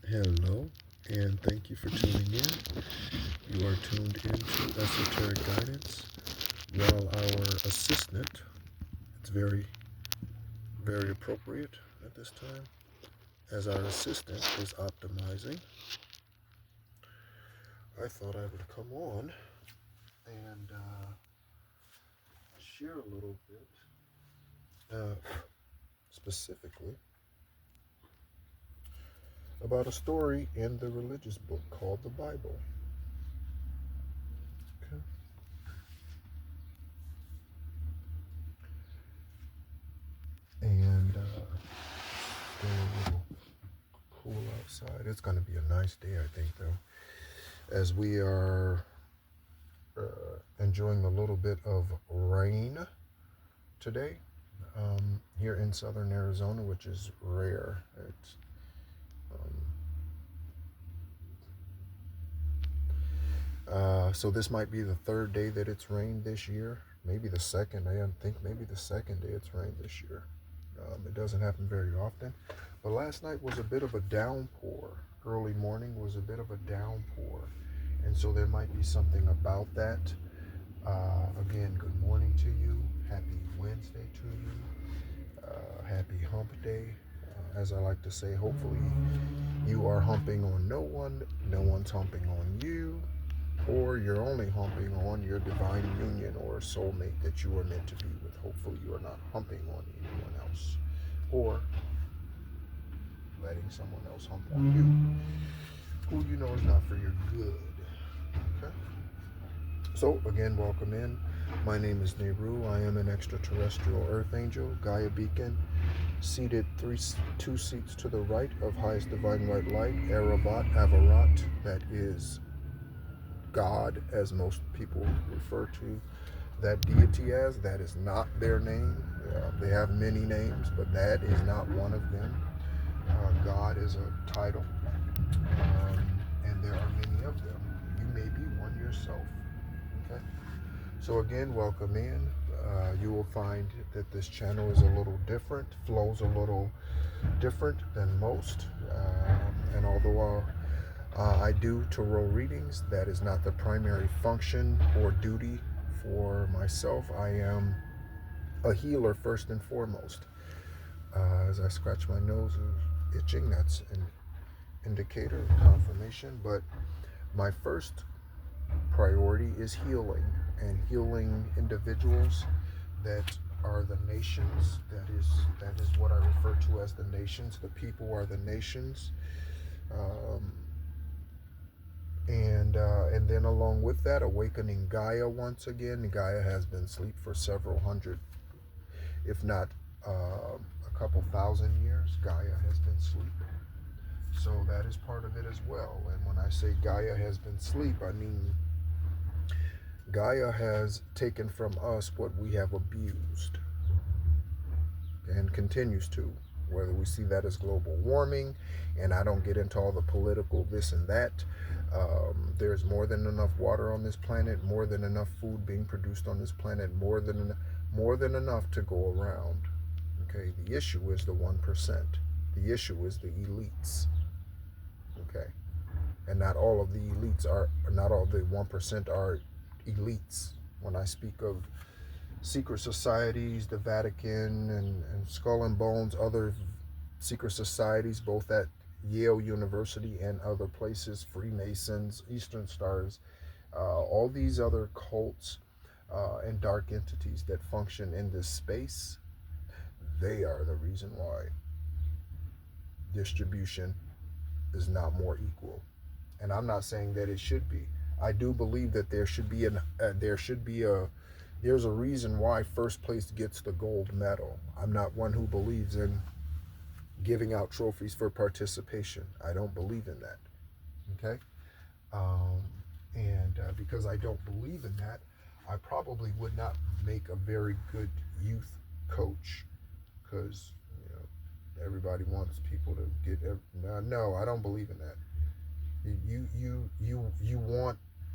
Hello, and thank you for tuning in. You are tuned into Esoteric Guidance, while our assistant, it's very appropriate at this time, as our assistant is optimizing, I thought I would come on and share a little bit, specifically, about a story in the religious book called the Bible. Okay. And still a little cool outside. It's going to be a nice day, I think, though, as we are enjoying a little bit of rain today here in southern Arizona, which is rare. So this might be the third day that it's rained this year. Maybe the second. I think maybe the second day it's rained this year. It doesn't happen very often. But last night was a bit of a downpour. Early morning was a bit of a downpour. And so there might be something about that. Again, good morning to you. Happy Wednesday to you. Happy hump day. As I like to say, hopefully you are humping on no one, no one's humping on you, or you're only humping on your divine union or soulmate that you are meant to be with. Hopefully you are not humping on anyone else, or letting someone else hump on you, who you know is not for your good. Okay? So, again, welcome in. My name is Nehru. I am an extraterrestrial earth angel, Gaia beacon, seated two seats to the right of highest divine white light, Arabat, Avarat. That is God, as most people refer to that deity as. That is not their name. They have many names, but that is not one of them. God is a title, and there are many of them. You may be one yourself. Okay. So again, welcome in. You will find that this channel is a little different, flows a little different than most. And although I do tarot readings, that is not the primary function or duty for myself. I am a healer first and foremost. As I scratch my nose itching, that's an indicator of confirmation. But my first priority is healing, and healing individuals that are the nations. That is what I refer to as the nations. The people are the nations. And then along with that, awakening Gaia once again. Gaia has been asleep for several hundred, if not a couple thousand years. Gaia has been asleep. So that is part of it as well. And when I say Gaia has been asleep, I mean Gaia has taken from us what we have abused and continues to. Whether we see that as global warming, and I don't get into all the political this and that. There's more than enough water on this planet, more than enough food being produced on this planet, more than enough to go around. Okay, the issue is the 1%. The issue is the elites. Okay, and not all of the elites are, not all the 1% are elites. When I speak of secret societies, the Vatican and Skull and Bones, other secret societies, both at Yale University and other places, Freemasons, Eastern Stars, all these other cults and dark entities that function in this space, they are the reason why distribution is not more equal. And I'm not saying that it should be. I do believe that there's a reason why first place gets the gold medal. I'm not one who believes in giving out trophies for participation. I don't believe in that. Okay? And because I don't believe in that, I probably would not make a very good youth coach, because everybody wants people to get. No, I don't believe in that.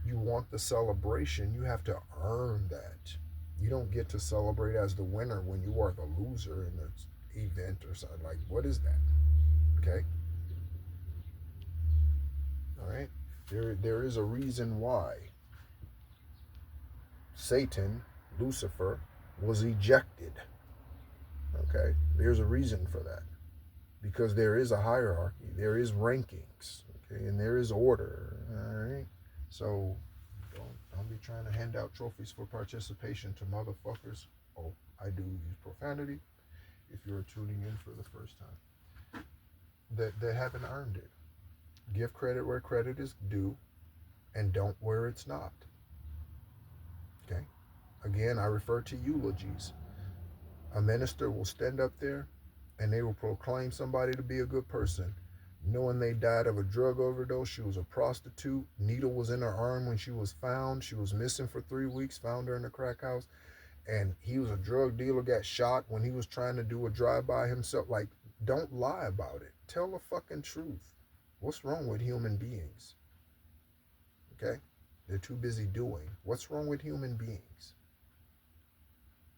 You want the celebration. You have to earn that. You don't get to celebrate as the winner when you are the loser in the event or something. Like, what is that? Okay. There is a reason why Satan, Lucifer, was ejected. Okay? There's a reason for that. Because there is a hierarchy, there is rankings, okay, and there is order. All right? So don't be trying to hand out trophies for participation to motherfuckers. Oh, I do use profanity if you're tuning in for the first time. That haven't earned it. Give credit where credit is due and don't where it's not. Okay? Again, I refer to eulogies. A minister will stand up there and they will proclaim somebody to be a good person, knowing they died of a drug overdose. She was a prostitute. Needle was in her arm when she was found. She was missing for 3 weeks, found her in a crack house. And he was a drug dealer, got shot when he was trying to do a drive-by himself. Like, don't lie about it. Tell the fucking truth. What's wrong with human beings? Okay? They're too busy doing. What's wrong with human beings?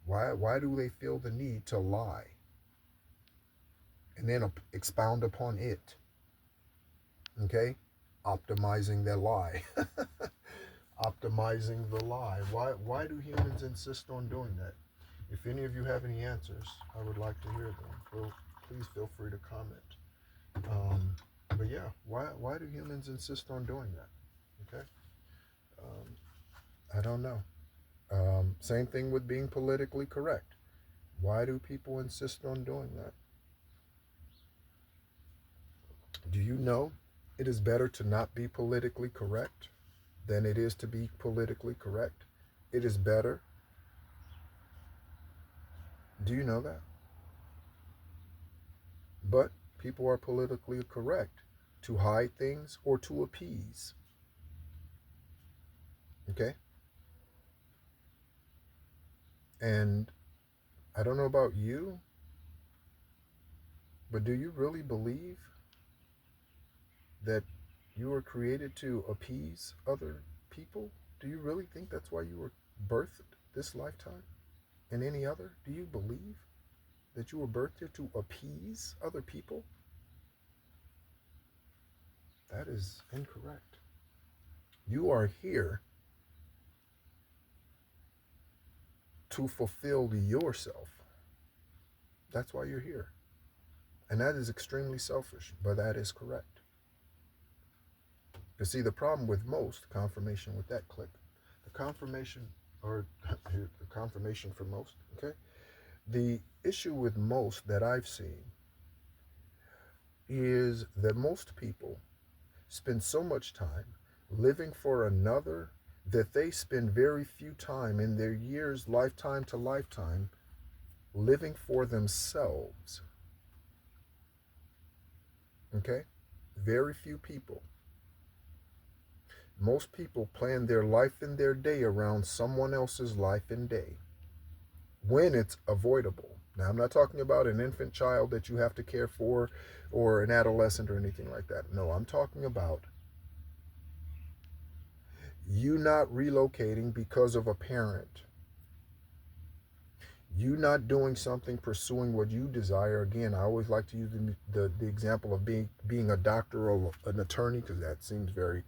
Why do they feel the need to lie? And then expound upon it. Okay? Optimizing their lie. Optimizing the lie. Why do humans insist on doing that? If any of you have any answers, I would like to hear them. Well, please feel free to comment. But yeah, why do humans insist on doing that? Okay? I don't know. Same thing with being politically correct. Why do people insist on doing that? Do you know it is better to not be politically correct than it is to be politically correct? It is better. Do you know that? But people are politically correct to hide things or to appease. Okay? And I don't know about you, but do you really believe that you were created to appease other people? Do you really think that's why you were birthed this lifetime and any other? Do you believe that you were birthed here to appease other people? That is incorrect. You are here to fulfill yourself. That's why you're here. And that is extremely selfish, but that is correct. You see, the problem with most, confirmation with that click, the confirmation, or the confirmation for most, okay? The issue with most that I've seen is that most people spend so much time living for another that they spend very few time in their years, lifetime to lifetime, living for themselves. Okay? Very few people. Most people plan their life and their day around someone else's life and day when it's avoidable. Now, I'm not talking about an infant child that you have to care for or an adolescent or anything like that. No, I'm talking about you not relocating because of a parent. You not doing something, pursuing what you desire. Again, I always like to use the example of being a doctor or an attorney, because that seems very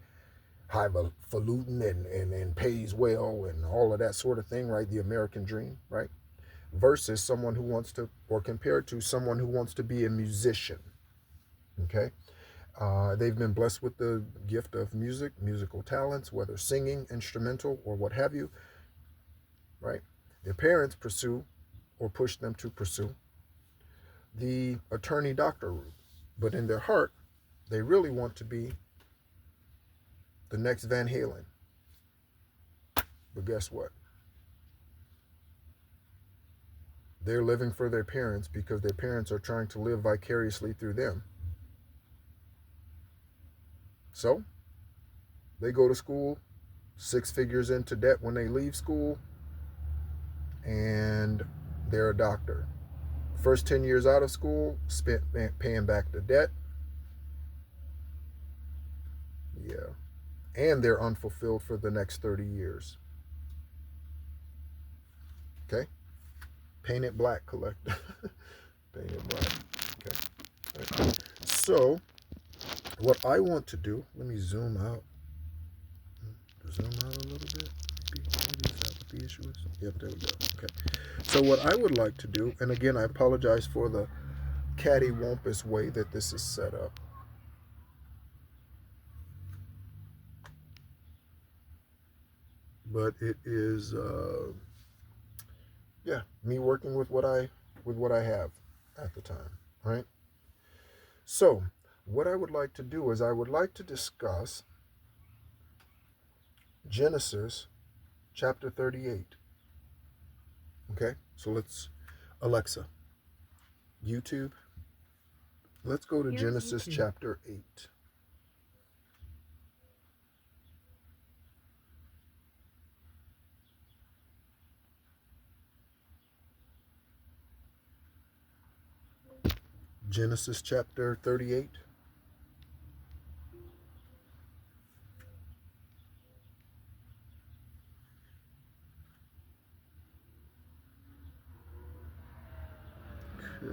highfalutin and pays well and all of that sort of thing, right? The American dream, right? Versus someone who wants to, or compared to someone who wants to be a musician, okay? They've been blessed with the gift of music, musical talents, whether singing, instrumental, or what have you, right? Their parents pursue or push them to pursue the attorney doctor route. But in their heart, they really want to be the next Van Halen. But guess what? They're living for their parents because their parents are trying to live vicariously through them. So, they go to school, 6 figures into debt when they leave school, and they're a doctor. First 10 years out of school, spent paying back the debt. Yeah. And they're unfulfilled for the next 30 years. Okay? Paint it black, collector. Paint it black. Okay. Right. So, what I want to do, let me zoom out. zoom out a little bit. Maybe is that what the issue is? Yep, there we go. Okay. So what I would like to do, and again, I apologize for the cattywampus way that this is set up. But it is, yeah, me working with what I have at the time, right? So what I would like to do is I would like to discuss Genesis chapter 38. Okay, so let's, Alexa, YouTube, let's go to Here's Genesis YouTube. chapter 8. Genesis chapter 38. Okay.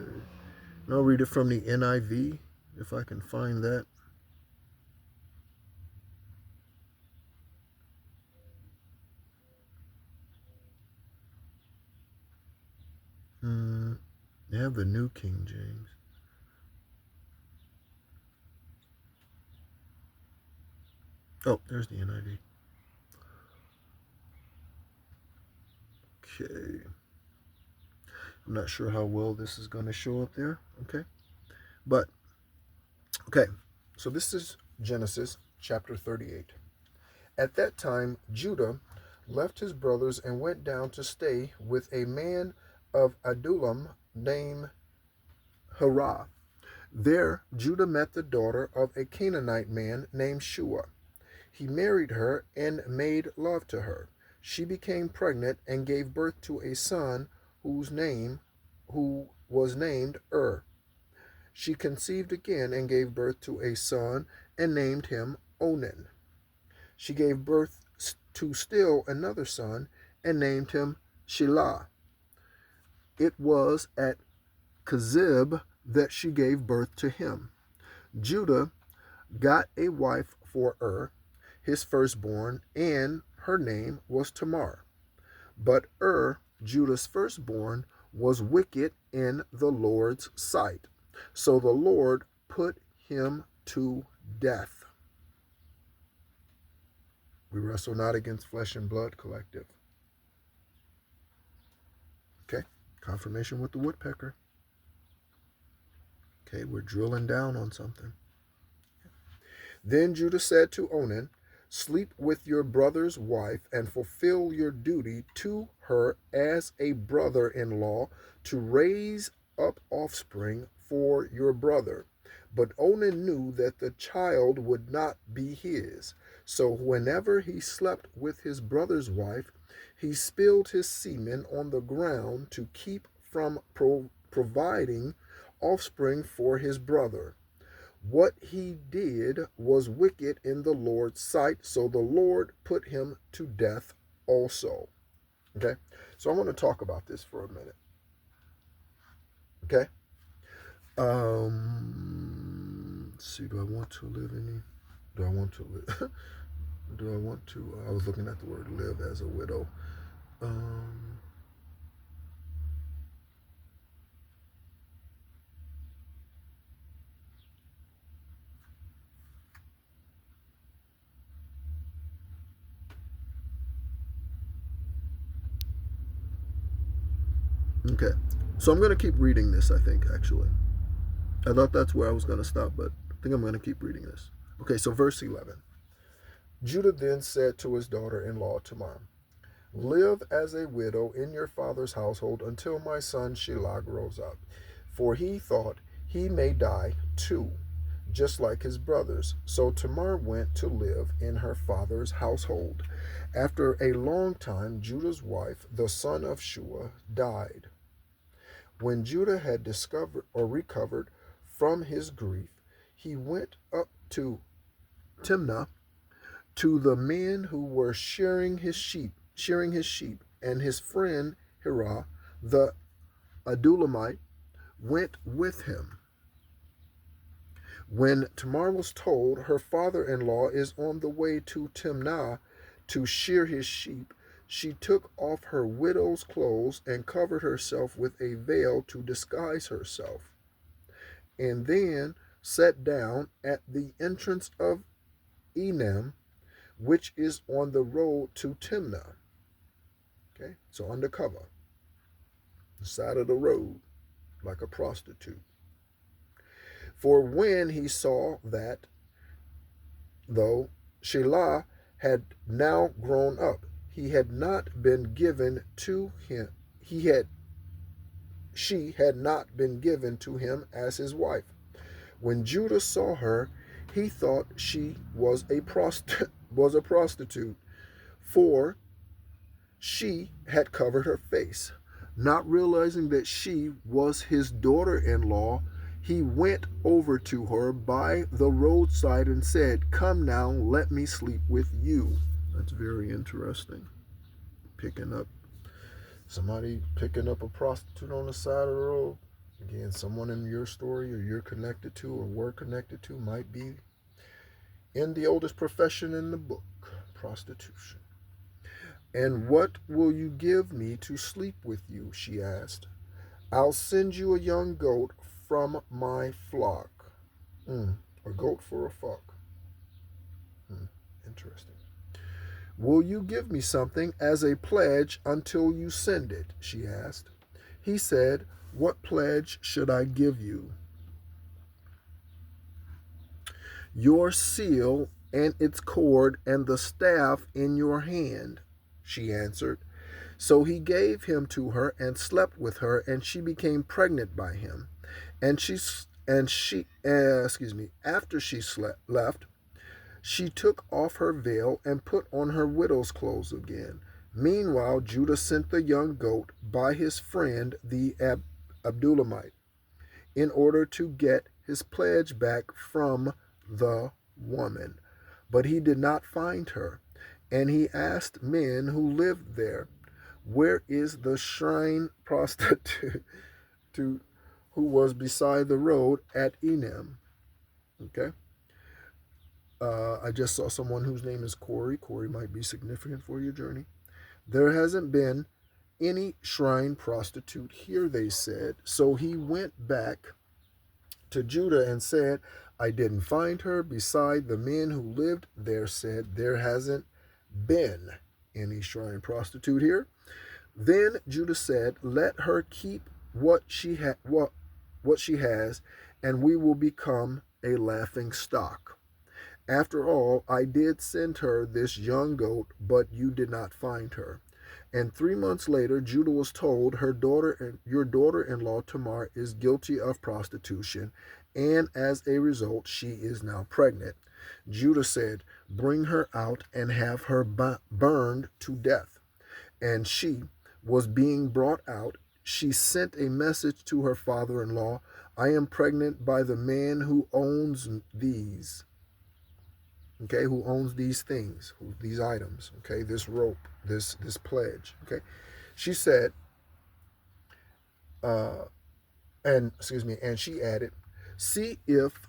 And I'll read it from the NIV, if I can find that. They have the New King James. Oh, there's the NIV. Okay. I'm not sure how well this is going to show up there. Okay. But, okay. So this is Genesis chapter 38. At that time, Judah left his brothers and went down to stay with a man of Adullam named Hirah. There, Judah met the daughter of a Canaanite man named Shua. He married her and made love to her. She became pregnant and gave birth to a son who was named She conceived again and gave birth to a son and named him Onan. She gave birth to still another son and named him Shelah. It was at Kezib that she gave birth to him. Judah got a wife for his firstborn, and her name was Tamar. But Judah's firstborn, was wicked in the Lord's sight. So the Lord put him to death. We wrestle not against flesh and blood, collective. Okay, confirmation with the woodpecker. Okay, we're drilling down on something. Then Judah said to Onan, sleep with your brother's wife and fulfill your duty to her as a brother-in-law to raise up offspring for your brother. But Onan knew that the child would not be his. So whenever he slept with his brother's wife, he spilled his semen on the ground to keep from providing offspring for his brother. What he did was wicked in the Lord's sight, so the Lord put him to death also. Okay, so I want to talk about this for a minute. Okay, let's see. Do I want to live any? Do I want to live? Do I want to? I was looking at the word "live" as a widow. Okay, so I'm going to keep reading this, I think, actually. I thought that's where I was going to stop, but I think I'm going to keep reading this. Okay, so verse 11. Judah then said to his daughter-in-law Tamar, live as a widow in your father's household until my son Shelah grows up. For he thought he may die too, just like his brothers. So Tamar went to live in her father's household. After a long time, Judah's wife, the son of Shua, died. When Judah had recovered from his grief, he went up to Timnah to the men who were shearing his sheep, and his friend Hirah, the Adullamite, went with him. When Tamar was told her father-in-law is on the way to Timnah to shear his sheep, she took off her widow's clothes and covered herself with a veil to disguise herself, and then sat down at the entrance of Onan, which is on the road to Timnah. Okay, so undercover, the side of the road, like a prostitute. For when he saw that, though Shelah had now grown up, he had not been given to him. She had not been given to him as his wife. When Judah saw her, he thought she was a prostitute, for she had covered her face. Not realizing that she was his daughter-in-law, he went over to her by the roadside and said, "Come now, let me sleep with you." That's very interesting. Somebody picking up a prostitute on the side of the road. Again, someone in your story or you're connected to or were connected to might be in the oldest profession in the book, prostitution. "And what will you give me to sleep with you?" she asked. "I'll send you a young goat from my flock." A goat for a flock. Interesting. "Will you give me something as a pledge until you send it?" she asked. He said, "What pledge should I give you?" "Your seal and its cord and the staff in your hand," she answered. So he gave him to her and slept with her, and she became pregnant by him. After she left, she took off her veil and put on her widow's clothes again. Meanwhile, Judah sent the young goat by his friend the Abdullamite in order to get his pledge back from the woman. But he did not find her, and he asked men who lived there, "Where is the shrine prostitute who was beside the road at Onan?" Okay. I just saw someone whose name is Corey. Corey might be significant for your journey. "There hasn't been any shrine prostitute here," they said. So he went back to Judah and said, "I didn't find her." Beside, the men who lived there said, "There hasn't been any shrine prostitute here." Then Judah said, "Let her keep what she has, and we will become a laughing stock. After all, I did send her this young goat, but you did not find her." And 3 months later, Judah was told, your daughter-in-law Tamar is guilty of prostitution, and as a result, she is now pregnant. Judah said, "Bring her out and have her burned to death." And she was being brought out. She sent a message to her father-in-law, "I am pregnant by the man who owns these." Okay, who owns these things, these items, okay, this rope, this pledge, okay. She said, and she added, "See if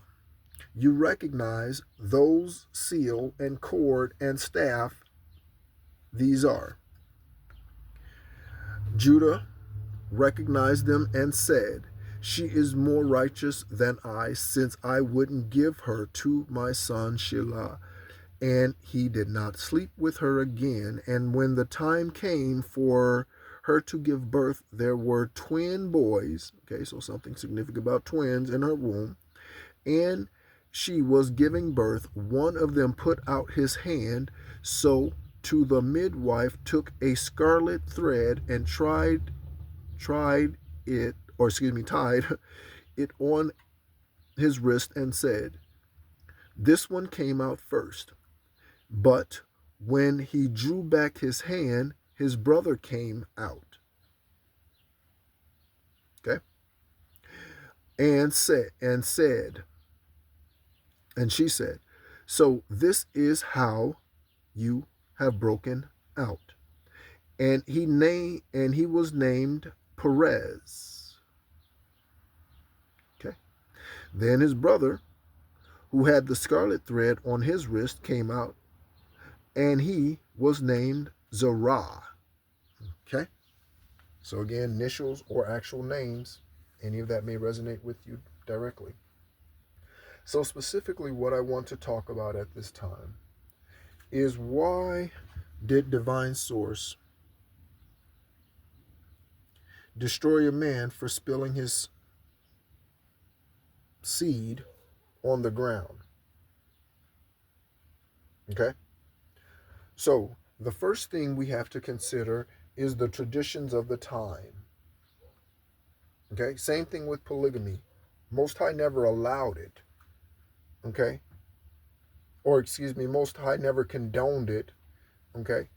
you recognize those seal and cord and staff these are." Judah recognized them and said, "She is more righteous than I, since I wouldn't give her to my son Shelah." And he did not sleep with her again. And when the time came for her to give birth, there were twin boys. Okay, so something significant about twins in her womb. And she was giving birth. One of them put out his hand, so to the midwife took a scarlet thread and tied it on his wrist and said, "This one came out first." But when he drew back his hand, his brother came out. Okay? And she said, "So this is how you have broken out." And he was named Perez. Okay? Then his brother, who had the scarlet thread on his wrist, came out, and he was named Zerah. Okay? So again, initials or actual names, any of that may resonate with you directly. So specifically what I want to talk about at this time is, why did divine source destroy a man for spilling his seed on the ground? Okay? So the first thing we have to consider is the traditions of the time. Okay? Same thing with polygamy. Most High never allowed it. Okay? Or excuse me, Most High never condoned it. Okay?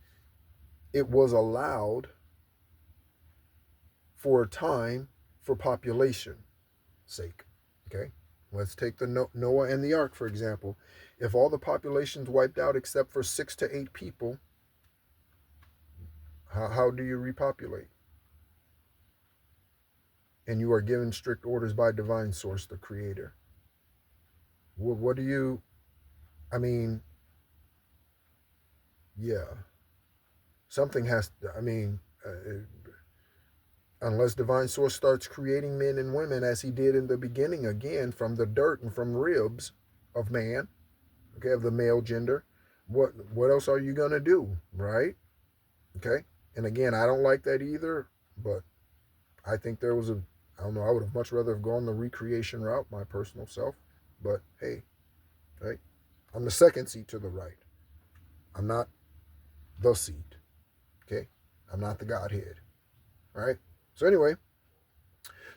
It was allowed for a time for population sake. Okay? Let's take the Noah and the Ark, for example. If all the population's wiped out except for 6 to 8 people, how do you repopulate? And you are given strict orders by divine source, the creator. What do you, I mean, yeah. Something has, unless divine source starts creating men and women as he did in the beginning again from the dirt and from ribs of man, okay, of the male gender, what else are you going to do, right? Okay? And again, I don't like that either, but I think there was I don't know, I would have much rather have gone the recreation route, my personal self. But hey, right? I'm the second seat to the right. I'm not the seat. Okay? I'm not the Godhead. Right? So anyway,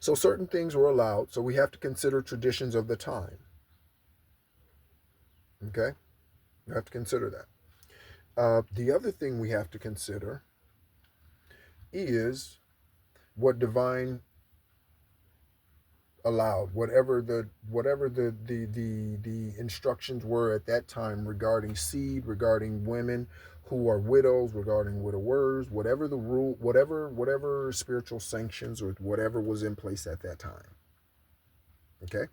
so certain things were allowed, so we have to consider traditions of the time. Okay? We have to consider that. The other thing we have to consider is what divine allowed, whatever the instructions were at that time regarding seed, regarding women who are widows, regarding widowers, whatever the rule, whatever spiritual sanctions or whatever was in place at that time. Okay?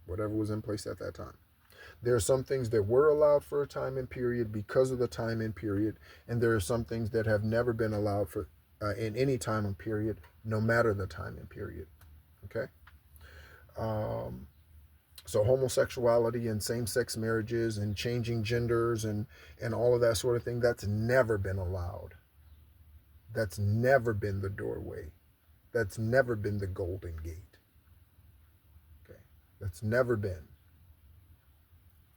Whatever was in place at that time. There are some things that were allowed for a time and period because of the time and period, and there are some things that have never been allowed for in any time and period, no matter the time and period. Okay? So homosexuality and same-sex marriages and changing genders and all of that sort of thing, that's never been allowed. That's never been the doorway. That's never been the golden gate. Okay? That's never been.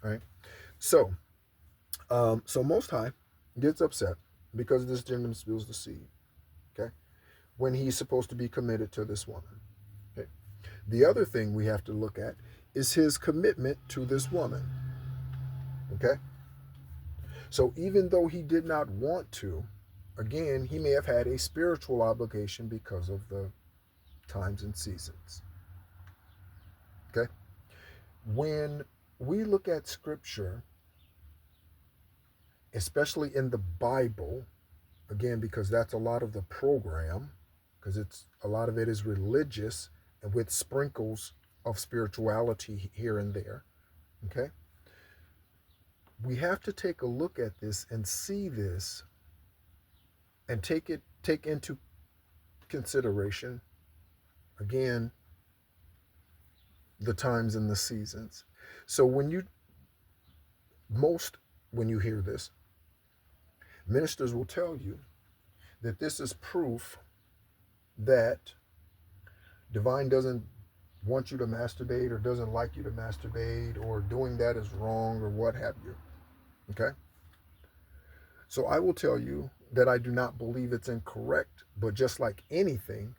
Right? So Most High gets upset because this gentleman spills the seed. Okay? When he's supposed to be committed to this woman. Okay? The other thing we have to look at is his commitment to this woman. Okay? So even though he did not want to, again, he may have had a spiritual obligation because of the times and seasons. Okay? When we look at scripture, especially in the Bible, again, because that's a lot of the program, because a lot of it is religious and with sprinkles of spirituality here and there. Okay? We have to take a look at this and see this and take into consideration, again, the times and the seasons. So when you hear this, ministers will tell you that this is proof that divine doesn't want you to masturbate or doesn't like you to masturbate or doing that is wrong or what have you. Okay? So I will tell you that I do not believe it's incorrect, but just like anything,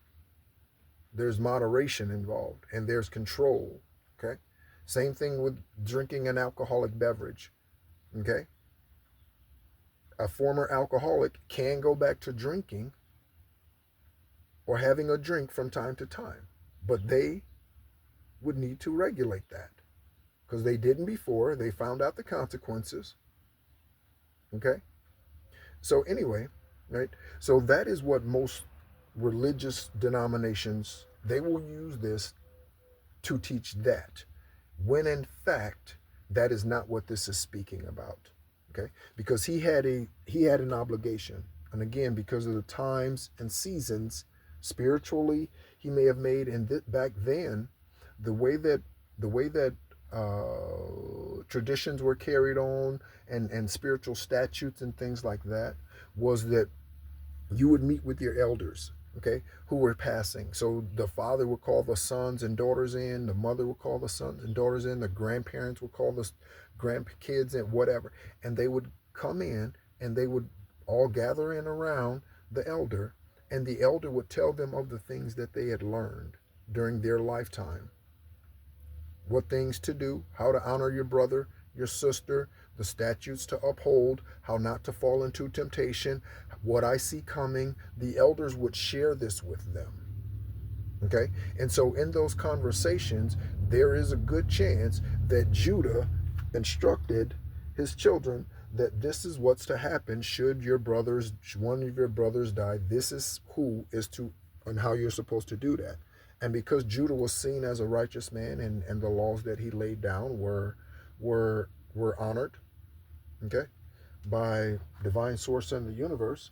there's moderation involved and there's control. Okay? Same thing with drinking an alcoholic beverage. Okay? A former alcoholic can go back to drinking or having a drink from time to time, but they would need to regulate that because they didn't before. They found out the consequences. Okay? So anyway, right? So that is what most religious denominations, they will use this to teach that, when in fact, that is not what this is speaking about. Okay, because he had an obligation, and again, because of the times and seasons, spiritually, he may have made, and back then, the way that the way that traditions were carried on, and spiritual statutes and things like that, was that you would meet with your elders, okay, who were passing. So the father would call the sons and daughters in, the mother would call the sons and daughters in, the grandparents would call the grandkids and whatever, and they would come in and they would all gather in around the elder, and the elder would tell them of the things that they had learned during their lifetime, what things to do, how to honor your brother, your sister, the statutes to uphold, how not to fall into temptation, what I see coming. The elders would share this with them. Okay? And so in those conversations, there is a good chance that Judah instructed his children that this is what's to happen should one of your brothers die. This is who is to, and how you're supposed to do that. And because Judah was seen as a righteous man, and the laws that he laid down were honored, okay, by divine source in the universe,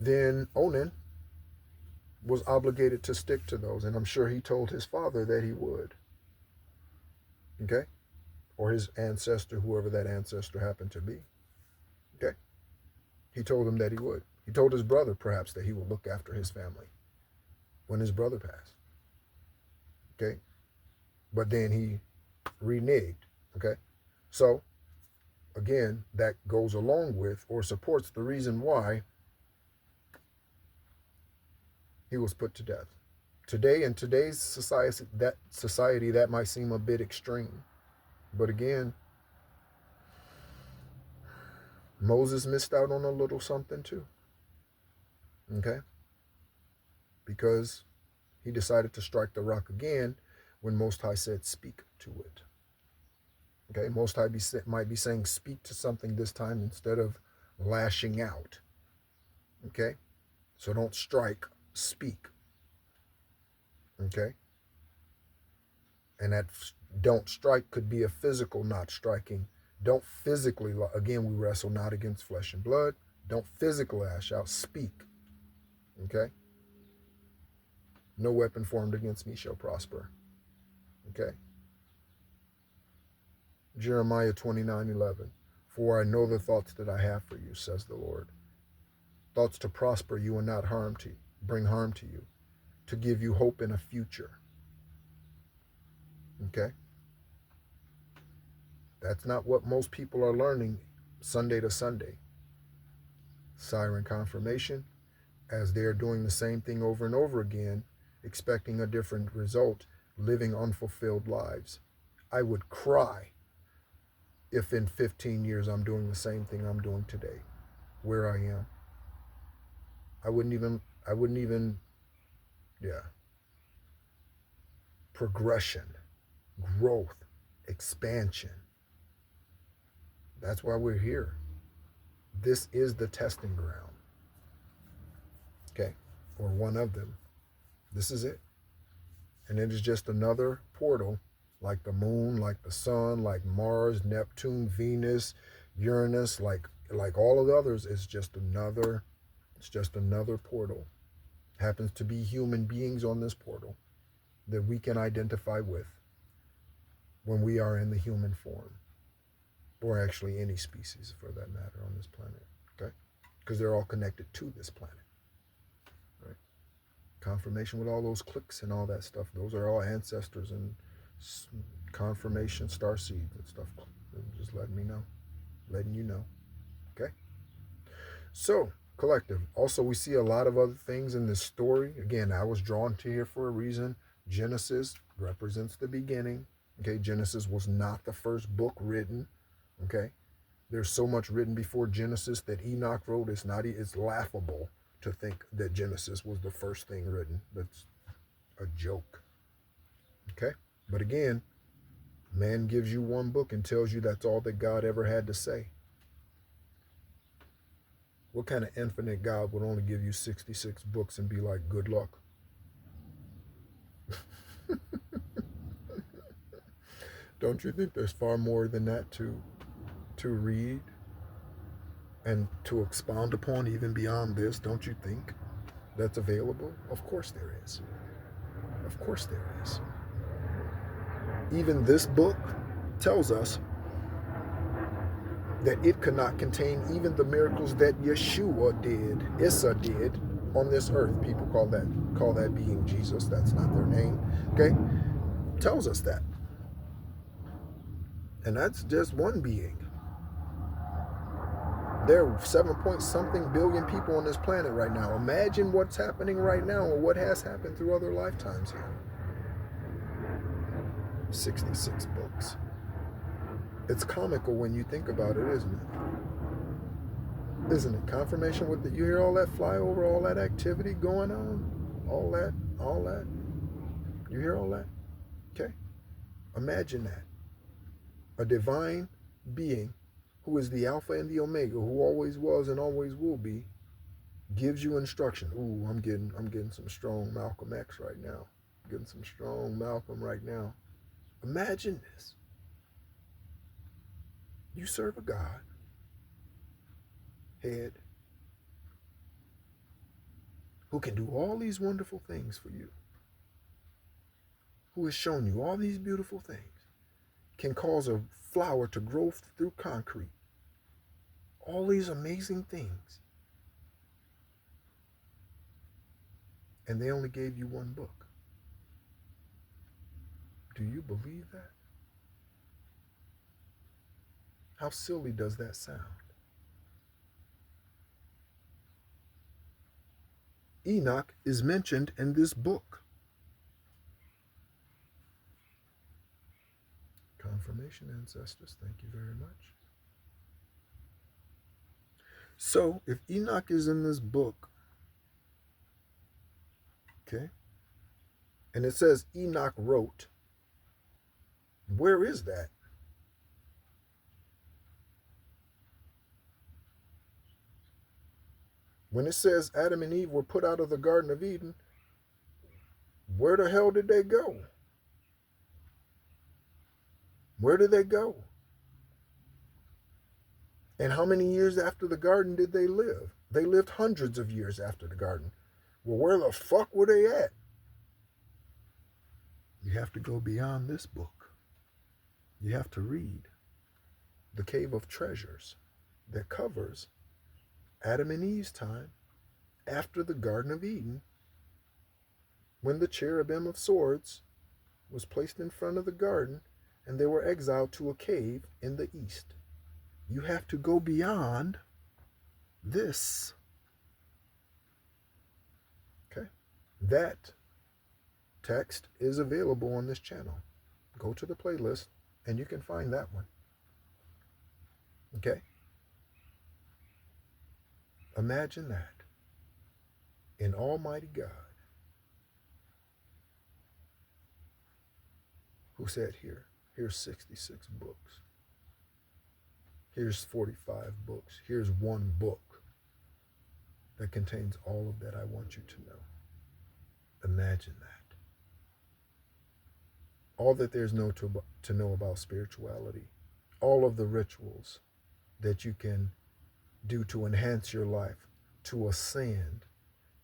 then Onan was obligated to stick to those. And I'm sure he told his father that he would. Okay? Or his ancestor, whoever that ancestor happened to be. Okay? He told him that he would. He told his brother, perhaps, that he would look after his family when his brother passed. Okay? But then he reneged. Okay? So, again, that goes along with or supports the reason why he was put to death. Today, in today's society, that might seem a bit extreme. But again, Moses missed out on a little something too. Okay? Because he decided to strike the rock again when Most High said, speak to it. Okay? Most High might be saying, speak to something this time instead of lashing out. Okay? So don't strike, speak. Okay? And that don't strike could be a physical not striking. Don't physically, again, we wrestle not against flesh and blood. Don't physically lash out, speak. Okay? No weapon formed against me shall prosper. Okay? Jeremiah 29:11. For I know the thoughts that I have for you, says the Lord. Thoughts to prosper you and not bring harm to you, to give you hope in a future. Okay? That's not what most people are learning Sunday to Sunday. Siren confirmation, as they're doing the same thing over and over again, expecting a different result, living unfulfilled lives. I would cry if in 15 years I'm doing the same thing I'm doing today, where I am. I wouldn't even, progression, growth, expansion. That's why we're here. This is the testing ground. Okay? Or one of them. This is it. And it is just another portal, like the moon, like the sun, like Mars, Neptune, Venus, Uranus, like all of the others. It's just another portal. Happens to be human beings on this portal that we can identify with when we are in the human form, or actually any species for that matter on this planet. Okay? Because they're all connected to this planet. Right? Confirmation with all those clicks and all that stuff. Those are all ancestors and confirmation star seeds and stuff. Just letting you know. Okay? So, collective. Also, we see a lot of other things in this story. Again, I was drawn to here for a reason. Genesis represents the beginning. Okay, Genesis was not the first book written. Okay, there's so much written before Genesis that Enoch wrote. It's laughable to think that Genesis was the first thing written. That's a joke. Okay, but again, man gives you one book and tells you that's all that God ever had to say. What kind of infinite God would only give you 66 books and be like, good luck? Don't you think there's far more than that too? to read and to expound upon even beyond this, don't you think that's available? Of course there is. Of course there is. Even this book tells us that it could not contain even the miracles that Yeshua did, Issa did on this earth. People call that being Jesus. That's not their name. Okay? Tells us that. And that's just one being. There are 7-point-something billion people on this planet right now. Imagine what's happening right now or what has happened through other lifetimes here. 66 books. It's comical when you think about it, isn't it? Isn't it? Confirmation with you hear all that flyover, all that activity going on, all that. You hear all that? Okay? Imagine that. A divine being who is the Alpha and the Omega, who always was and always will be, gives you instruction. Ooh, I'm getting some strong Malcolm X right now. I'm getting some strong Malcolm right now. Imagine this. You serve a God, head, who can do all these wonderful things for you, who has shown you all these beautiful things, can cause a flower to grow through concrete, all these amazing things, and they only gave you one book. Do you believe that? How silly does that sound? Enoch is mentioned in this book. Confirmation, ancestors, thank you very much. So, if Enoch is in this book, okay, and it says Enoch wrote, where is that? When it says Adam and Eve were put out of the Garden of Eden, where the hell did they go? Where did they go? And how many years after the garden did they live? They lived hundreds of years after the garden. Well, where the fuck were they at? You have to go beyond this book. You have to read the Cave of Treasures that covers Adam and Eve's time after the Garden of Eden, when the cherubim of swords was placed in front of the garden and they were exiled to a cave in the east. You have to go beyond this. Okay? That text is available on this channel. Go to the playlist and you can find that one. Okay? Imagine that. In Almighty God, who said here's 66 books. Here's 45 books. Here's one book that contains all of that I want you to know. Imagine that. All that there's to know about spirituality, all of the rituals that you can do to enhance your life, to ascend,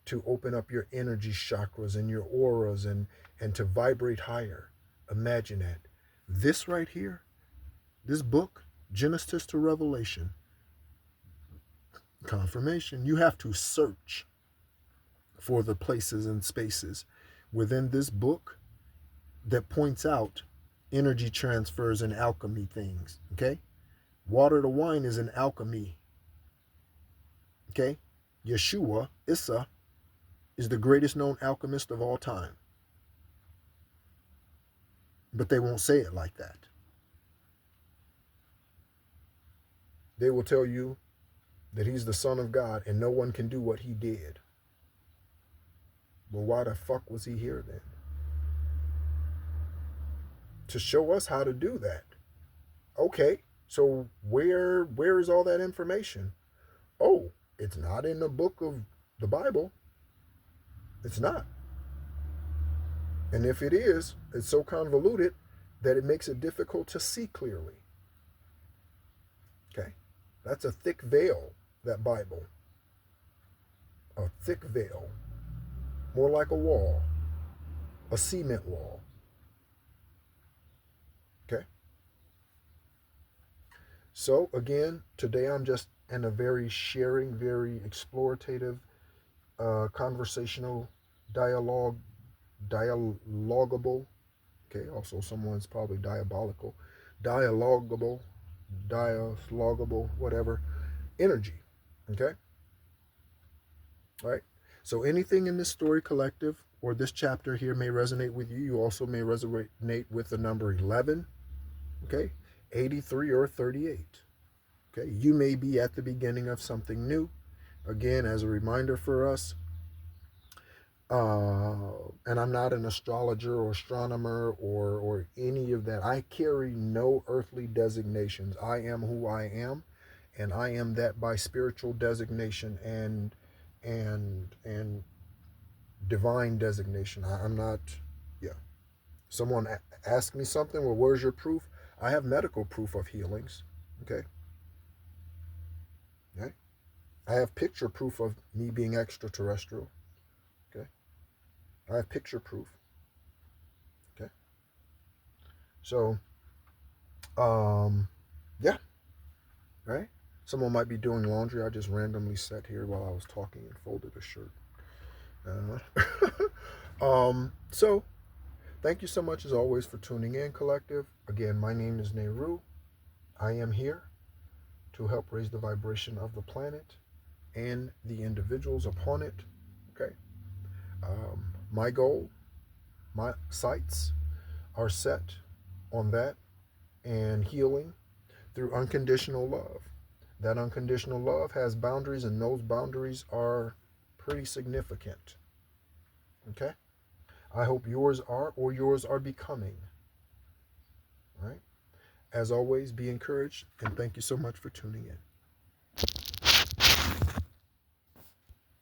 to open up your energy chakras and your auras and to vibrate higher. Imagine that. This right here, this book, Genesis to Revelation, confirmation. You have to search for the places and spaces within this book that points out energy transfers and alchemy things. Okay? Water to wine is an alchemy. Okay? Yeshua, Issa, is the greatest known alchemist of all time. But they won't say it like that. They will tell you that he's the Son of God and no one can do what he did. Well, why the fuck was he here then? To show us how to do that. Okay, so where is all that information? Oh, it's not in the book of the Bible. It's not. And if it is, it's so convoluted that it makes it difficult to see clearly. Okay? That's a thick veil, that Bible. A thick veil. More like a wall. A cement wall. Okay? So, again, today I'm just in a very sharing, very explorative, conversational dialogable. Okay, also someone's probably diabolical. Dialogable, dialogable, whatever. Energy. Okay? All right? So anything in this story collective or this chapter here may resonate with you. You also may resonate with the number 11, okay, 83 or 38. Okay, you may be at the beginning of something new. Again, as a reminder for us, and I'm not an astrologer or astronomer or any of that. I carry no earthly designations. I am who I am, and I am that by spiritual designation and divine designation. I'm not. Yeah. Someone asked me something. Well, where's your proof? I have medical proof of healings. Okay. Okay. I have picture proof of me being extraterrestrial. Okay. I have picture proof. Okay. So, yeah. Right. Someone might be doing laundry. I just randomly sat here while I was talking and folded a shirt. So thank you so much as always for tuning in, collective. Again, my name is Nehru. I am here to help raise the vibration of the planet and the individuals upon it. Okay. My goal, my sights are set on that and healing through unconditional love. That unconditional love has boundaries, and those boundaries are pretty significant. Okay? I hope yours are, or yours are becoming. All right? As always, be encouraged, and thank you so much for tuning in.